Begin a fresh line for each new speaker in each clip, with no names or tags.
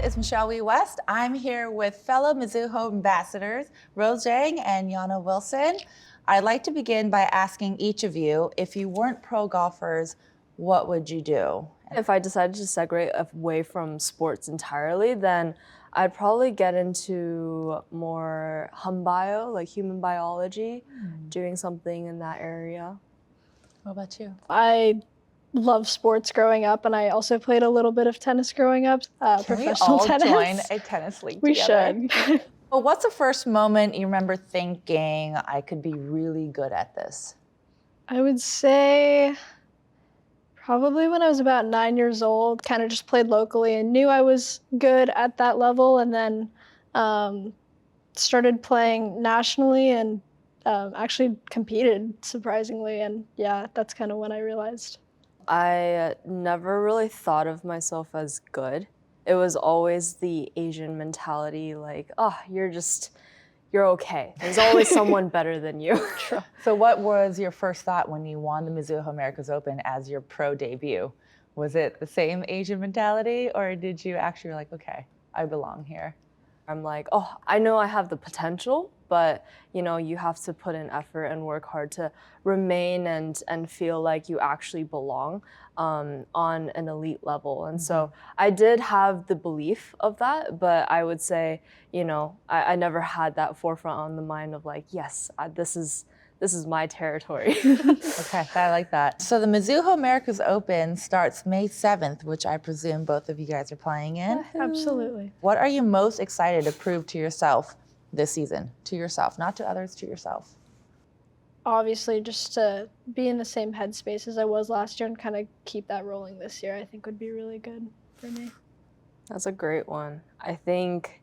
it's Michelle Wee West. I'm here with fellow Mizuho ambassadors, Rose Zhang and Yana Wilson. I'd like to begin by asking each of you, if you weren't pro golfers, what would you do?
If I decided to separate away from sports entirely, then I'd probably get into more hum bio, like human biology, doing something in that area.
What about you?
I love sports growing up, and I also played a little bit of tennis growing up, professional tennis.
Can we all join a tennis league
We
together?
should.
Well, what's the first moment you remember thinking, I could be really good at this?
I would say probably when I was about 9 years old, kind of just played locally and knew I was good at that level, and then started playing nationally and actually competed, surprisingly, and yeah, that's kind of when I realized.
I never really thought of myself as good. It was always the Asian mentality, like, oh, you're okay. There's always someone better than you.
True.
So what was your first thought when you won the Mizuho Americas Open as your pro debut? Was it the same Asian mentality, or did you actually like, okay, I belong here?
I'm like, oh, I know I have the potential, but you have to put in effort and work hard to remain and feel like you actually belong on an elite level. And so I did have the belief of that, but I would say, I never had that forefront on the mind of like, yes, this is my territory.
Okay, I like that. So the Mizuho Americas Open starts May 7th, which I presume both of you guys are playing in.
Absolutely.
What are you most excited to prove to yourself this season? To yourself, not to others, to yourself.
Obviously, just to be in the same headspace as I was last year and kind of keep that rolling this year, I think would be really good for me.
That's a great one. I think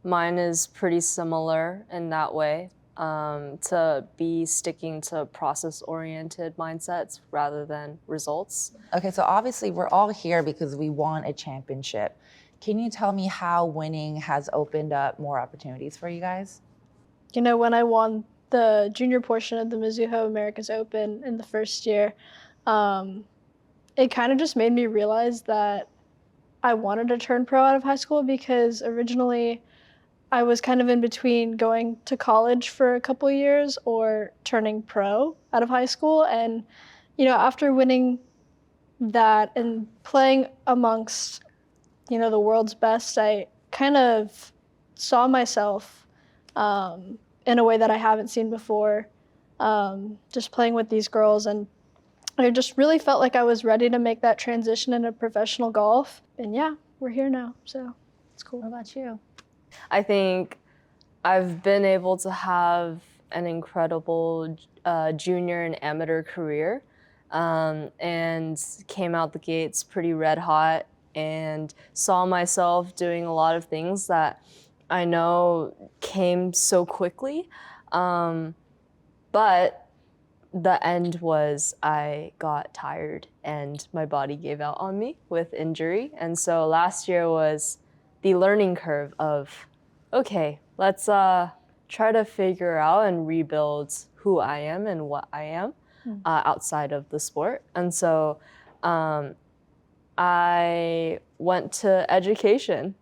mine is pretty similar in that way. To be sticking to process-oriented mindsets rather than results.
Okay, so obviously we're all here because we won a championship. Can you tell me how winning has opened up more opportunities for you guys?
When I won the junior portion of the Mizuho Americas Open in the first year, it kind of just made me realize that I wanted to turn pro out of high school, because originally I was kind of in between going to college for a couple years or turning pro out of high school. And, after winning that and playing amongst, the world's best, I kind of saw myself in a way that I haven't seen before, just playing with these girls. And I just really felt like I was ready to make that transition into professional golf. And yeah, we're here now, so it's cool.
What about you?
I think I've been able to have an incredible junior and amateur career, and came out the gates pretty red hot and saw myself doing a lot of things that I know came so quickly. But the end was I got tired and my body gave out on me with injury. And so last year was the learning curve of, okay, let's try to figure out and rebuild who I am and what I am outside of the sport. And so I went to education.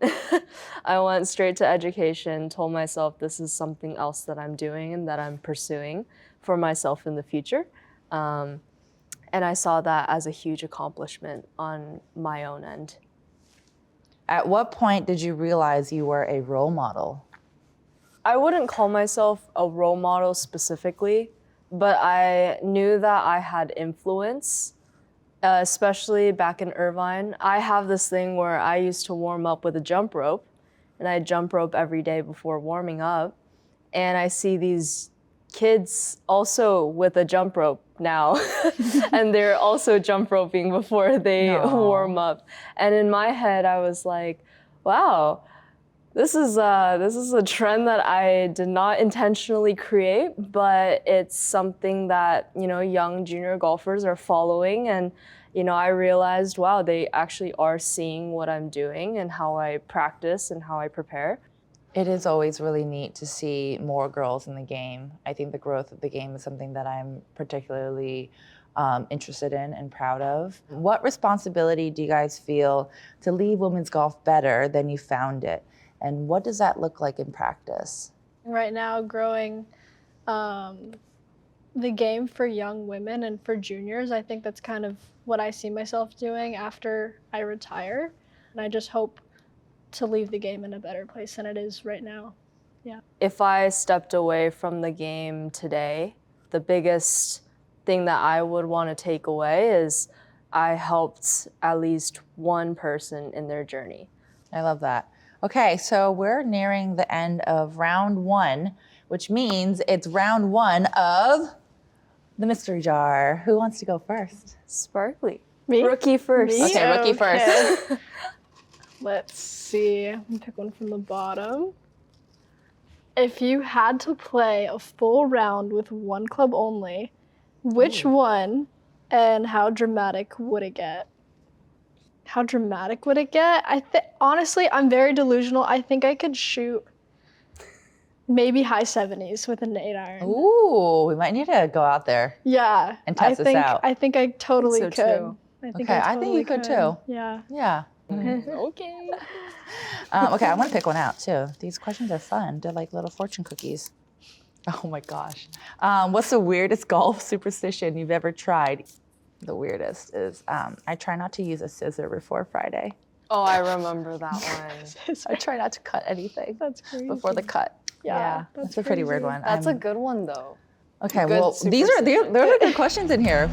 I went straight to education, told myself this is something else that I'm doing and that I'm pursuing for myself in the future. And I saw that as a huge accomplishment on my own end.
At what point did you realize you were a role model?
I wouldn't call myself a role model specifically, but I knew that I had influence, especially back in Irvine. I have this thing where I used to warm up with a jump rope, and I jump rope every day before warming up. And I see these kids also with a jump rope now, and they're also jump roping before they warm up. And in my head, I was like, wow, this is a trend that I did not intentionally create, but it's something that, young junior golfers are following. And, I realized, wow, they actually are seeing what I'm doing and how I practice and how I prepare.
It is always really neat to see more girls in the game. I think the growth of the game is something that I'm particularly interested in and proud of. What responsibility do you guys feel to leave women's golf better than you found it? And what does that look like in practice?
Right now, growing the game for young women and for juniors, I think that's kind of what I see myself doing after I retire. And I just hope to leave the game in a better place than it is right now. Yeah.
If I stepped away from the game today, the biggest thing that I would want to take away is I helped at least one person in their journey.
I love that. Okay, so we're nearing the end of round 1, which means it's round 1 of the mystery jar. Who wants to go first?
Sparkly.
Me?
Rookie first.
Me?
Okay, rookie first.
Let's see. I'm gonna pick one from the bottom. If you had to play a full round with one club only, which one and how dramatic would it get? How dramatic would it get? Honestly, I'm very delusional. I think I could shoot maybe high 70s with an 8-iron.
Ooh, we might need to go out there.
Yeah.
And test this out.
I think I totally
so
could.
too.
I think you could too.
Yeah.
Yeah.
Okay.
Okay, I want to pick one out too. These questions are fun. They're like little fortune cookies. Oh my gosh. What's the weirdest golf superstition you've ever tried? The weirdest is I try not to use a scissor before Friday.
Oh, I remember that one.
I try not to cut anything
That's crazy.
before the cut.
Yeah,
that's a pretty weird one.
That's a good one though.
Okay,
good
well, these are
superstition.
good questions in here.